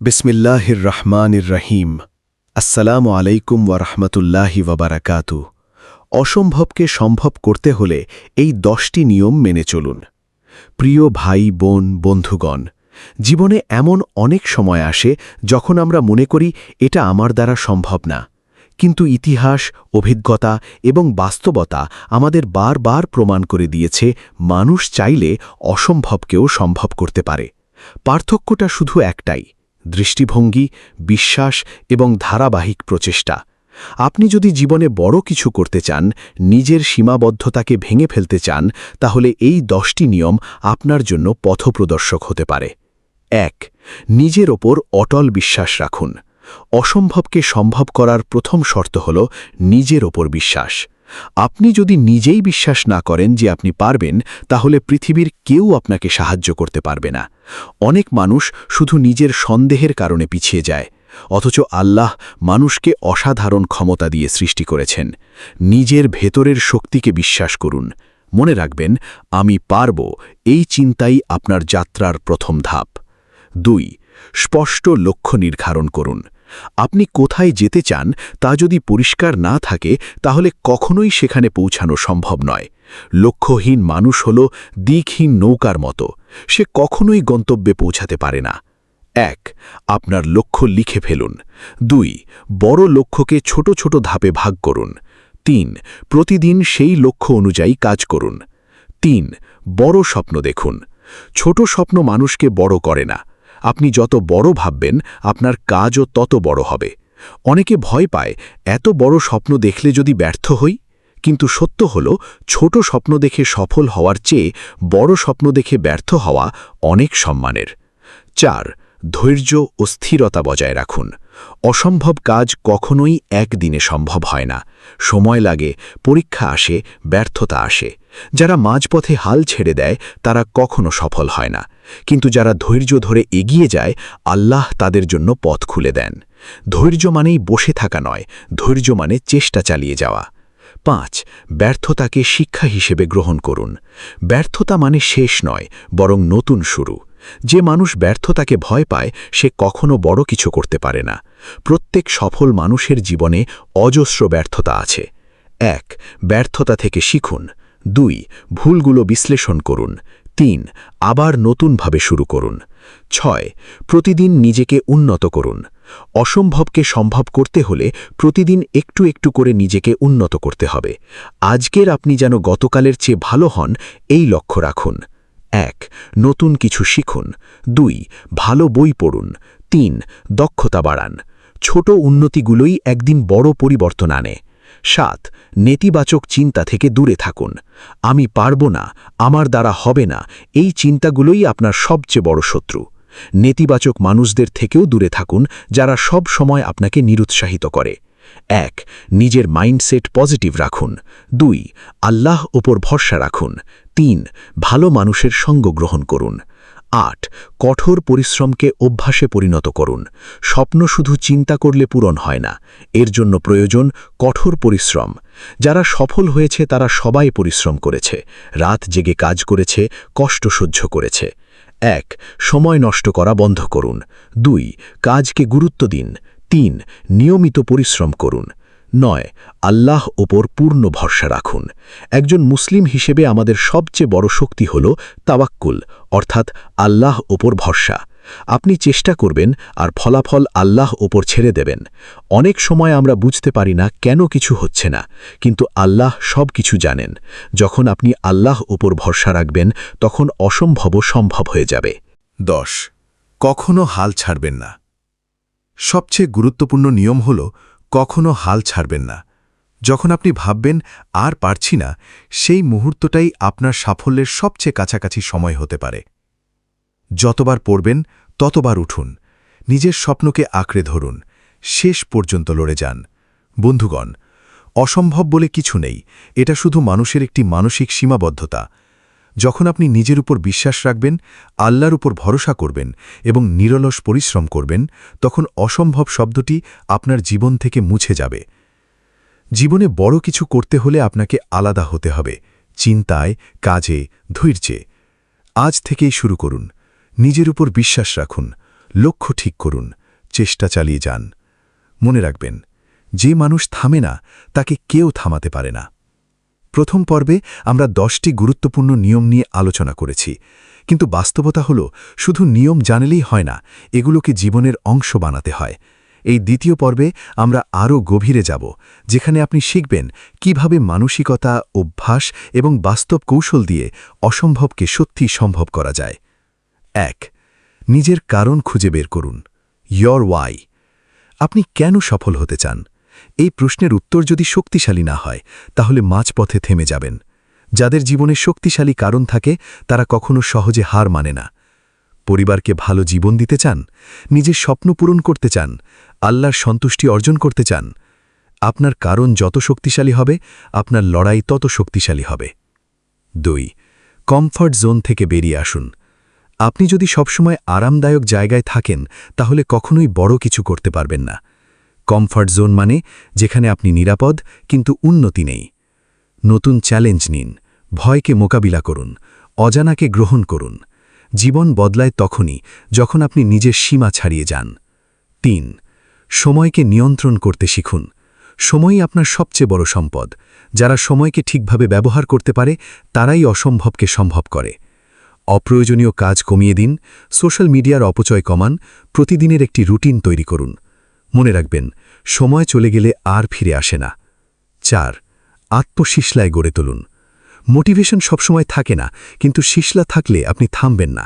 বিসমিল্লাহির রহমানির রহিম। আসসালামু আলাইকুম ওয়ারহমতুল্লাহি ওয়াবারাকাতু। অসম্ভবকে সম্ভব করতে হলে এই 10টি নিয়ম মেনে চলুন। প্রিয় ভাই বোন বন্ধুগণ, জীবনে এমন অনেক সময় আসে যখন আমরা মনে করি এটা আমার দ্বারা সম্ভব না, কিন্তু ইতিহাস, অভিজ্ঞতা এবং বাস্তবতা আমাদের বারবার প্রমাণ করে দিয়েছে মানুষ চাইলে অসম্ভবকেও সম্ভব করতে পারে। পার্থক্যটা শুধু একটাই: দৃষ্টিভঙ্গি, বিশ্বাস এবং ধারাবাহিক প্রচেষ্টা। আপনি যদি জীবনে বড় কিছু করতে চান, নিজের সীমাবদ্ধতাকে ভেঙে ফেলতে চান, তাহলে এই 10টি নিয়ম আপনার জন্য পথপ্রদর্শক হতে পারে। 1. নিজের ওপর অটল বিশ্বাস রাখুন। অসম্ভবকে সম্ভব করার প্রথম শর্ত হল নিজের ওপর বিশ্বাস। আপনি যদি নিজেই বিশ্বাস না করেন যে আপনি পারবেন, তাহলে পৃথিবীর কেউ আপনাকে সাহায্য করতে পারবে না। অনেক মানুষ শুধু নিজের সন্দেহের কারণে পিছিয়ে যায়, অথচ আল্লাহ মানুষকে অসাধারণ ক্ষমতা দিয়ে সৃষ্টি করেছেন। নিজের ভেতরের শক্তিকে বিশ্বাস করুন। মনে রাখবেন, আমি পারব, এই চিন্তাই আপনার যাত্রার প্রথম ধাপ। 2. স্পষ্ট লক্ষ্য নির্ধারণ করুন। আপনি কোথায় যেতে চান তা যদি পরিষ্কার না থাকে, তাহলে কখনোই সেখানে পৌঁছানো সম্ভব নয়। লক্ষ্যহীন মানুষ হল দিকহীন নৌকার মতো, সে কখনোই গন্তব্যে পৌঁছাতে পারে না। 1. আপনার লক্ষ্য লিখে ফেলুন। 2. বড় লক্ষ্যকে ছোট ছোট ধাপে ভাগ করুন। 3. প্রতিদিন সেই লক্ষ্য অনুযায়ী কাজ করুন। 3. বড় স্বপ্ন দেখুন। ছোট স্বপ্ন মানুষকে বড় করে না। আপনি যত বড় ভাববেন, আপনার কাজও তত বড় হবে। অনেকে ভয় পায়, এত বড় স্বপ্ন দেখলে যদি ব্যর্থ হই, কিন্তু সত্য হল, ছোট স্বপ্ন দেখে সফল হওয়ার চেয়ে বড় স্বপ্ন দেখে ব্যর্থ হওয়া অনেক সম্মানের। 4. ধৈর্য ও স্থিরতা বজায় রাখুন। অসম্ভব কাজ কখনোই একদিনে সম্ভব হয় না। সময় লাগে, পরীক্ষা আসে, ব্যর্থতা আসে। যারা মাঝপথে হাল ছেড়ে দেয় তারা কখনো সফল হয় না, কিন্তু যারা ধৈর্য ধরে এগিয়ে যায়, আল্লাহ তাদের জন্য পথ খুলে দেন। ধৈর্য মানেই বসে থাকা নয়, ধৈর্য মানে চেষ্টা চালিয়ে যাওয়া। 5. ব্যর্থতাকে শিক্ষা হিসেবে গ্রহণ করুন। ব্যর্থতা মানে শেষ নয়, বরং নতুন শুরু। যে মানুষ ব্যর্থতাকে ভয় পায়, সে কখনো বড় কিছু করতে পারে না। প্রত্যেক সফল মানুষের জীবনে অজস্র ব্যর্থতা আছে। 1. ব্যর্থতা থেকে শিখুন। 2. ভুলগুলো বিশ্লেষণ করুন। 3. আবার নতুনভাবে শুরু করুন। 6. প্রতিদিন নিজেকে উন্নত করুন। অসম্ভবকে সম্ভব করতে হলে প্রতিদিন একটু একটু করে নিজেকে উন্নত করতে হবে। আজকের আপনি যেন গতকালের চেয়ে ভালো হন, এই লক্ষ্য রাখুন। 1. নতুন কিছু শিখুন। 2. ভালো বই পড়ুন। 3. দক্ষতা বাড়ান। ছোট উন্নতিগুলোই একদিন বড় পরিবর্তন আনে। 7. নেতিবাচক চিন্তা থেকে দূরে থাকুন। আমি পারব না, আমার দ্বারা হবে না, এই চিন্তাগুলোই আপনার সবচেয়ে বড় শত্রু। নেতিবাচক মানুষদের থেকেও দূরে থাকুন, যারা সব সময় আপনাকে নিরুৎসাহিত করে। 1. নিজের মাইন্ডসেট পজিটিভ রাখুন। 2. আল্লাহ ওপর ভরসা রাখুন। 3. ভালো মানুষের সঙ্গ গ্রহণ করুন। 8. কঠোর পরিশ্রমকে অভ্যাসে পরিণত করুন। স্বপ্ন শুধু চিন্তা করলে পূরণ হয় না, এর জন্য প্রয়োজন কঠোর পরিশ্রম। যারা সফল হয়েছে তারা সবাই পরিশ্রম করেছে, রাত জেগে কাজ করেছে, কষ্ট সহ্য করেছে। 1. সময় নষ্ট করা বন্ধ করুন। 2. কাজকে গুরুত্ব দিন। 3. নিয়মিত পরিশ্রম করুন। 9. আল্লাহ ওপর পূর্ণ ভরসা রাখুন। একজন মুসলিম হিসেবে আমাদের সবচেয়ে বড় শক্তি হল তাওয়াক্কুল, অর্থাৎ আল্লাহ ওপর ভরসা। আপনি চেষ্টা করবেন আর ফলাফল আল্লাহ ওপর ছেড়ে দেবেন। অনেক সময় আমরা বুঝতে পারি না কেন কিছু হচ্ছে না, কিন্তু আল্লাহ সব কিছু জানেন। যখন আপনি আল্লাহ ওপর ভরসা রাখবেন, তখন অসম্ভবও সম্ভব হয়ে যাবে। 10. কখনো হাল ছাড়বেন না। সবচেয়ে গুরুত্বপূর্ণ নিয়ম হল কখনো হাল ছাড়বেন না। যখন আপনি ভাববেন আর পারছি না, সেই মুহূর্তটাই আপনার সাফল্যের সবচেয়ে কাছাকাছি সময় হতে পারে। যতবার পড়বেন ততবার উঠুন, নিজের স্বপ্নকে আঁকড়ে ধরুন, শেষ পর্যন্ত লড়ে যান। বন্ধুগণ, অসম্ভব বলে কিছু নেই, এটা শুধু মানুষের একটি মানসিক সীমাবদ্ধতা। যখন আপনি নিজের উপর বিশ্বাস রাখবেন, আল্লাহর উপর ভরসা করবেন এবং নিরলস পরিশ্রম করবেন, তখন অসম্ভব শব্দটি আপনার জীবন থেকে মুছে যাবে। জীবনে বড় কিছু করতে হলে আপনাকে আলাদা হতে হবে, চিন্তায়, কাজে, ধৈর্যে। আজ থেকেই শুরু করুন। নিজের উপর বিশ্বাস রাখুন, লক্ষ্য ঠিক করুন, চেষ্টা চালিয়ে যান। মনে রাখবেন, যে মানুষ থামে না তাকে কেউ থামাতে পারে না। প্রথম পর্বে আমরা 10টি গুরুত্বপূর্ণ নিয়ম নিয়ে আলোচনা করেছি, কিন্তু বাস্তবতা হল শুধু নিয়ম জানলেই হয় না, এগুলোকে জীবনের অংশ বানাতে হয়। এই দ্বিতীয় পর্বে আমরা আরও গভীরে যাব, যেখানে আপনি শিখবেন কিভাবে মানসিকতা, অভ্যাস এবং বাস্তব কৌশল দিয়ে অসম্ভবকে সত্যি সম্ভব করা যায়। 1. নিজের কারণ খুঁজে বের করুন। Your why. আপনি কেন সফল হতে চান? এই প্রশ্নের উত্তর যদি শক্তিশালী না হয়, তাহলে মাঝপথে থেমে যাবেন। যাদের জীবনে শক্তিশালী কারণ থাকে তারা কখনো সহজে হার মানে না। পরিবারকে ভালো জীবন দিতে চান, নিজের স্বপ্ন পূরণ করতে চান, আল্লাহর সন্তুষ্টি অর্জন করতে চান। আপনার কারণ যত শক্তিশালী হবে, আপনার লড়াই তত শক্তিশালী হবে। 2. কমফর্ট জোন থেকে বেরিয়ে আসুন। আপনি যদি সবসময় আরামদায়ক জায়গায় থাকেন, তাহলে কখনোই বড় কিছু করতে পারবেন না। কমফর্ট জোন মানে যেখানে আপনি নিরাপদ কিন্তু উন্নতি নেই। নতুন চ্যালেঞ্জ নিন, ভয়কে মোকাবিলা করুন, অজানাকে গ্রহণ করুন। জীবন বদলায় তখনই যখন আপনি নিজের সীমা ছাড়িয়ে যান। 3. সময়কে নিয়ন্ত্রণ করতে শিখুন। সময়ই আপনার সবচেয়ে বড় সম্পদ। যারা সময়কে ঠিকভাবে ব্যবহার করতে পারে তারাই অসম্ভবকে সম্ভব করে। অপ্রয়োজনীয় কাজ কমিয়ে দিন, সোশ্যাল মিডিয়ার অপচয় কমান, প্রতিদিনের একটি রুটিন তৈরি করুন। মনে রাখবেন, সময় চলে গেলে আর ফিরে আসে না। 4. আত্মশিশলায় গড়ে তুলুন। মোটিভেশন সবসময় থাকে না, কিন্তু শিশলা থাকলে আপনি থামবেন না।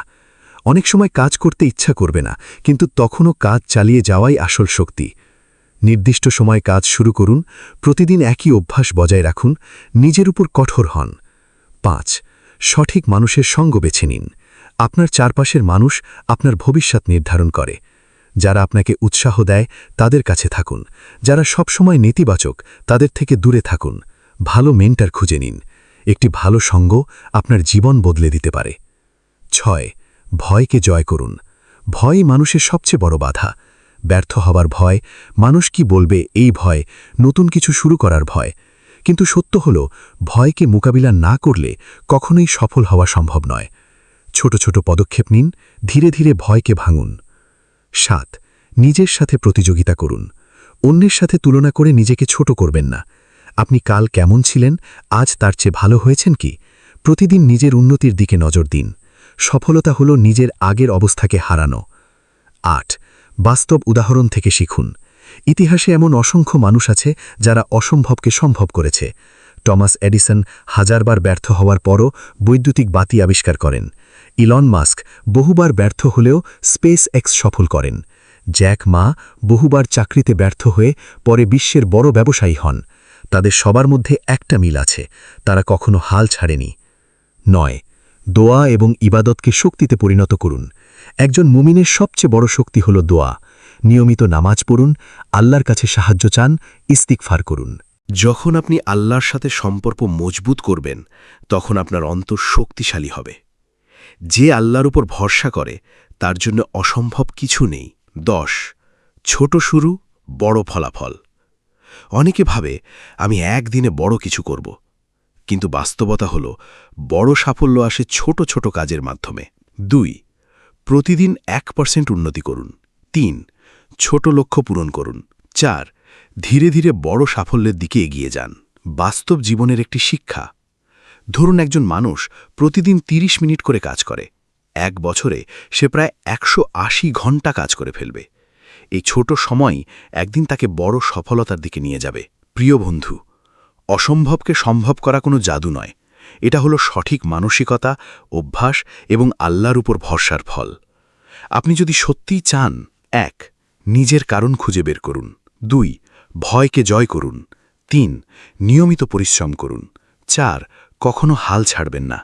অনেক সময় কাজ করতে ইচ্ছা করবে না, কিন্তু তখনও কাজ চালিয়ে যাওয়াই আসল শক্তি। নির্দিষ্ট সময় কাজ শুরু করুন, প্রতিদিন একই অভ্যাস বজায় রাখুন, নিজের উপর কঠোর হন। 5. সঠিক মানুষের সঙ্গ বেছে নিন। আপনার চারপাশের মানুষ আপনার ভবিষ্যৎ নির্ধারণ করে। যারা আপনাকে উৎসাহ দেয় তাদের কাছে থাকুন, যারা সবসময় নেতিবাচক তাদের থেকে দূরে থাকুন। ভালো মেন্টর খুঁজে নিন। একটি ভালো সঙ্গ আপনার জীবন বদলে দিতে পারে। 6. ভয়কে জয় করুন। ভয়ই মানুষের সবচেয়ে বড় বাধা। ব্যর্থ হবার ভয়, মানুষ কি বলবে এই ভয়, নতুন কিছু শুরু করার ভয়। কিন্তু সত্য হল, ভয়কে মোকাবিলা না করলে কখনোই সফল হওয়া সম্ভব নয়। ছোট ছোট পদক্ষেপ নিন, ধীরে ধীরে ভয়কে ভাঙুন। 7. নিজের সাথে প্রতিযোগিতা করুন। অন্যের সাথে তুলনা করে নিজেকে ছোট করবেন না। আপনি কাল কেমন ছিলেন, আজ তার চেয়ে ভালো হয়েছেন কি? প্রতিদিন নিজের উন্নতির দিকে নজর দিন। সফলতা হল নিজের আগের অবস্থাকে হারানো। 8. বাস্তব উদাহরণ থেকে শিখুন। ইতিহাসে এমন অসংখ্য মানুষ আছে যারা অসম্ভবকে সম্ভব করেছে। টমাস এডিসন হাজারবার ব্যর্থ হওয়ার পরও বৈদ্যুতিক বাতি আবিষ্কার করেন। ইলন মাস্ক বহুবার ব্যর্থ হলেও স্পেস এক্স সফল করেন। জ্যাক মা বহুবার চাকরিতে ব্যর্থ হয়ে পরে বিশ্বের বড় ব্যবসায়ী হন। তাদের সবার মধ্যে একটা মিল আছে, তারা কখনো হাল ছাড়েনি। 9. দোয়া এবং ইবাদতকে শক্তিতে পরিণত করুন। একজন মুমিনের সবচেয়ে বড় শক্তি হল দোয়া। নিয়মিত নামাজ পড়ুন, আল্লাহর কাছে সাহায্য চান, ইস্তিগফার করুন। যখন আপনি আল্লাহর সাথে সম্পর্ক মজবুত করবেন, তখন আপনার অন্তর শক্তিশালী হবে। যে আল্লাহর উপর ভরসা করে তার জন্য অসম্ভব কিছু নেই। 10. ছোট শুরু, বড় ফলাফল। অনেকে ভাবে আমি একদিনে বড় কিছু করব, কিন্তু বাস্তবতা হল বড় সাফল্য আসে ছোট ছোট কাজের মাধ্যমে। 2. প্রতিদিন 1% উন্নতি করুন। 3. ছোট লক্ষ্য পূরণ করুন। 4. ধীরে ধীরে বড় সাফল্যের দিকে এগিয়ে যান। বাস্তব জীবনের একটি শিক্ষা। ধরুন একজন মানুষ প্রতিদিন 30 মিনিট করে কাজ করে। 1 বছরে সে প্রায় 180 ঘন্টা কাজ করে ফেলবে। এই ছোট সময় একদিন তাকে বড় সফলতার দিকে নিয়ে যাবে। প্রিয় বন্ধু, অসম্ভবকে সম্ভব করা কোনো জাদু নয়। এটা হলো সঠিক মানসিকতা, অভ্যাস এবং আল্লাহর উপর ভরসার ফল। আপনি যদি সত্যিই চান, 1. নিজের কারণ খুঁজে বের করুন। 2. ভয়কে জয় করুন। 3. নিয়মিত পরিশ্রম করুন। 4. কখনো হাল ছাড়বেন না।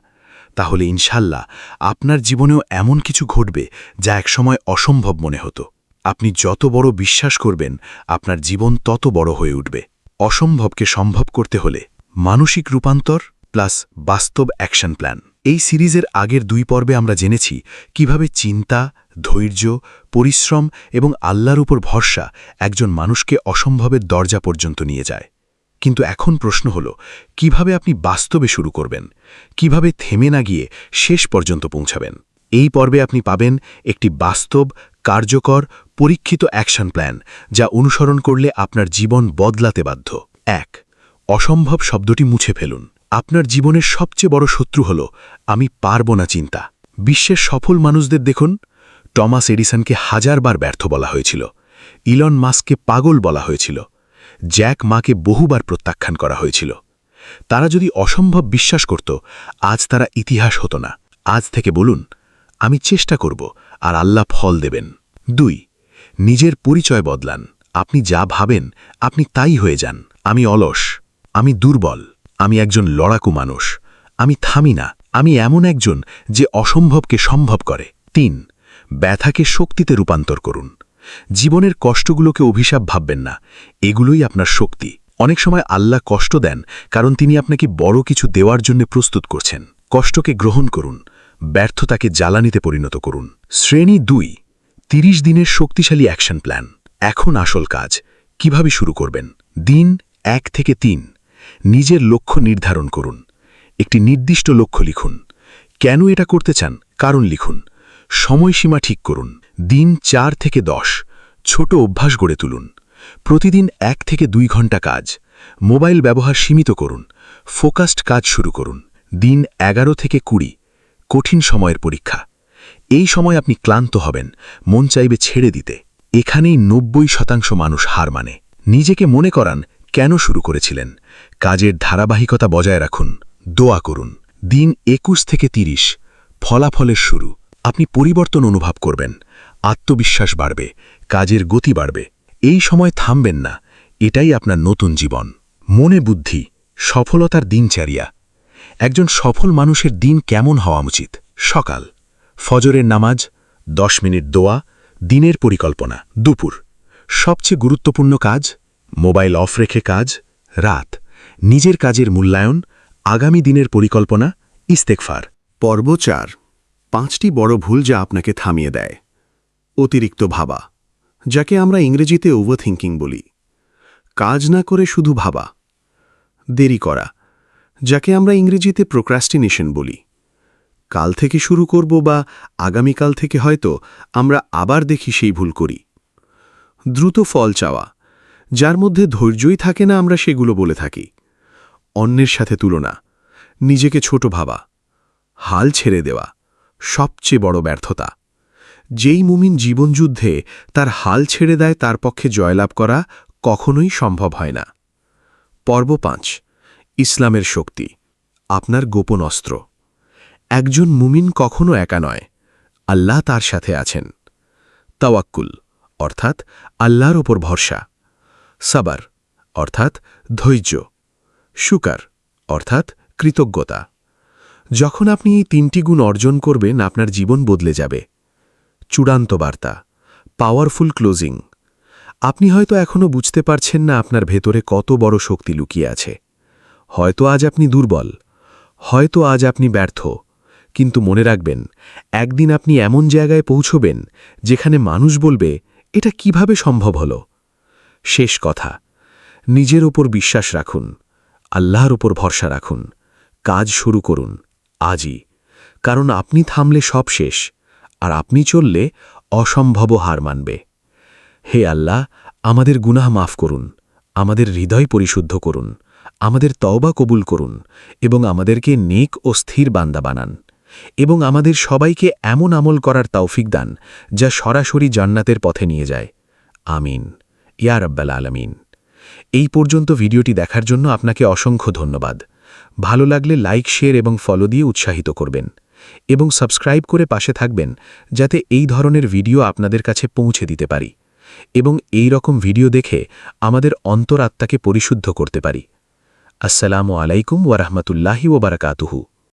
তাহলে ইনশাল্লাহ আপনার জীবনেও এমন কিছু ঘটবে যা একসময় অসম্ভব মনে হতো। আপনি যত বড় বিশ্বাস করবেন, আপনার জীবন তত বড় হয়ে উঠবে। অসম্ভবকে সম্ভব করতে হলে মানসিক রূপান্তর প্লাস বাস্তব অ্যাকশন প্ল্যান। এই সিরিজের আগের 2 পর্বে আমরা জেনেছি কিভাবে চিন্তা, ধৈর্য, পরিশ্রম এবং আল্লাহর উপর ভরসা একজন মানুষকে অসম্ভবের দরজা পর্যন্ত নিয়ে যায়। কিন্তু এখন প্রশ্ন হল, কিভাবে আপনি বাস্তবে শুরু করবেন, কিভাবে থেমে না গিয়ে শেষ পর্যন্ত পৌঁছাবেন। এই পর্বে আপনি পাবেন একটি বাস্তব কার্যকর পরীক্ষিত অ্যাকশন প্ল্যান যা অনুসরণ করলে আপনার জীবন বদলাতে বাধ্য। ১. অসম্ভব শব্দটি মুছে ফেলুন। আপনার জীবনের সবচেয়ে বড় শত্রু হল আমি পারব না চিন্তা। বিশ্বের সফল মানুষদের দেখুন, টমাস এডিসনকে হাজারবার ব্যর্থ বলা হয়েছিল, ইলন মাস্ককে পাগল বলা হয়েছিল, জ্যাক মাকে বহুবার প্রত্যাখ্যান করা হয়েছিল। তারা যদি অসম্ভব বিশ্বাস করত, আজ তারা ইতিহাস হতো না। আজ থেকে বলুন, আমি চেষ্টা করব আর আল্লাহ ফল দেবেন। ২. নিজের পরিচয় বদলান। আপনি যা ভাবেন আপনি তাই হয়ে যান। আমি অলস, আমি দুর্বল, আমি একজন লড়াকু মানুষ, আমি থামি না, আমি এমন একজন যে অসম্ভবকে সম্ভব করে। ৩. ব্যথাকে শক্তিতে রূপান্তর করুন। জীবনের কষ্টগুলোকে অভিশাপ ভাববেন না, এগুলোই আপনার শক্তি। অনেক সময় আল্লাহ কষ্ট দেন কারণ তিনি আপনাকে বড় কিছু দেওয়ার জন্য প্রস্তুত করছেন। কষ্টকে গ্রহণ করুন, ব্যর্থতাকে জ্বালানিতে পরিণত করুন। শ্রেণী ২. ৩০ দিনের শক্তিশালী অ্যাকশন প্ল্যান। এখন আসল কাজ। কিভাবে শুরু করবেন? দিন ১ থেকে ৩। নিজের লক্ষ্য নির্ধারণ করুন। একটি নির্দিষ্ট লক্ষ্য লিখুন। কেন এটা করতে চান কারণ লিখুন। সময়সীমা ঠিক করুন। দিন ৪ থেকে ১০। ছোট অভ্যাস গড়ে তুলুন। প্রতিদিন ১ থেকে ২ ঘন্টা কাজ। মোবাইল ব্যবহার সীমিত করুন। ফোকাসড কাজ শুরু করুন। দিন ১১ থেকে ২০। কঠিন সময়ের পরীক্ষা। এই সময় আপনি ক্লান্ত হবেন, মন চাইবে ছেড়ে দিতে। এখানেই ৯০% মানুষ হার মানে। নিজেকে মনে করান কেন শুরু করেছিলেন। কাজের ধারাবাহিকতা বজায় রাখুন। দোয়া করুন। দিন ২১ থেকে ৩০। ফলাফলের শুরু। আপনি পরিবর্তন অনুভব করবেন, আত্মবিশ্বাস বাড়বে, কাজের গতি বাড়বে। এই সময় থামবেন না, এটাই আপনার নতুন জীবন। মনে বুদ্ধি, সফলতার দিনচর্যা। একজন সফল মানুষের দিন কেমন হওয়া উচিত? সকাল, ফজরের নামাজ, ১০ মিনিট দোয়া, দিনের পরিকল্পনা। দুপুর, সবচেয়ে গুরুত্বপূর্ণ কাজ, মোবাইল অফ রেখে কাজ। রাত, নিজের কাজের মূল্যায়ন, আগামী দিনের পরিকল্পনা, ইস্তেগফার। পর্ব ৪. ৫টি বড় ভুল যা আপনাকে থামিয়ে দেয়। অতিরিক্ত ভাবা, যাকে আমরা ইংরেজিতে ওভারথিংকিং বলি। কাজ না করে শুধু ভাবা। দেরি করা, যাকে আমরা ইংরেজিতে প্রোক্রাস্টিনেশন বলি। কাল থেকে শুরু করব বা আগামীকাল থেকে হয়তো আমরা আবার দেখি সেই ভুল করি। দ্রুত ফল চাওয়া, যার মধ্যে ধৈর্যই থাকে না, আমরা সেগুলো বলে থাকি। অন্যের সাথে তুলনা, নিজেকে ছোট ভাবা। হাল ছেড়ে দেওয়া, সবচেয়ে বড় ব্যর্থতা। যেই মুমিন জীবনযুদ্ধে তার হাল ছেড়ে দেয় তার পক্ষে জয়লাভ করা কখনোই সম্ভব হয় না। পর্ব ৫. ইসলামের শক্তি, আপনার গোপন অস্ত্র। একজন মুমিন কখনো একা নয়, আল্লাহ তার সাথে আছেন। তাওয়াক্কুল, অর্থাৎ আল্লাহর ওপর ভরসা। সাবার, অর্থাৎ ধৈর্য। শুকর, অর্থাৎ কৃতজ্ঞতা। যখন আপনি এই ৩টি গুণ অর্জন করবেন, আপনার জীবন বদলে যাবে। চূড়ান্ত বার্তা, পাওয়ারফুল ক্লোজিং। আপনি হয়তো এখনও বুঝতে পারছেন না আপনার ভেতরে কত বড় শক্তি লুকিয়ে আছে। হয়তো আজ আপনি দুর্বল, হয়তো আজ আপনি ব্যর্থ, কিন্তু মনে রাখবেন, একদিন আপনি এমন জায়গায় পৌঁছবেন যেখানে মানুষ বলবে, এটা কিভাবে সম্ভব হল। শেষ কথা, নিজের ওপর বিশ্বাস রাখুন, আল্লাহর ওপর ভরসা রাখুন, কাজ শুরু করুন আজই। কারণ আপনি থামলে সব শেষ, আর আপনি চললে অসম্ভব হার মানবে। হে আল্লাহ, আমাদের গুনাহ মাফ করুন, আমাদের হৃদয় পরিশুদ্ধ করুন, আমাদের তওবা কবুল করুন এবং আমাদেরকে নেক ও স্থির বান্দা বানান, এবং আমাদের সবাইকে এমন আমল করার তৌফিক দান যা সরাসরি জান্নাতের পথে নিয়ে যায়। আমিন ইয়া রাব্বাল আলামিন। এই পর্যন্ত ভিডিওটি দেখার জন্য আপনাকে অসংখ্য ধন্যবাদ। ভালো লাগলে লাইক, শেয়ার এবং ফলো দিয়ে উৎসাহিত করবেন এবং সাবস্ক্রাইব করে পাশে থাকবেন যাতে এই ধরনের ভিডিও আপনাদের কাছে পৌঁছে দিতে পারি এবং এই রকম ভিডিও দেখে আমাদের অন্তরাত্মাকে পরিশুদ্ধ করতে পারি। আসসালামু আলাইকুম ওয়া রাহমাতুল্লাহি ওয়া বারাকাতুহু।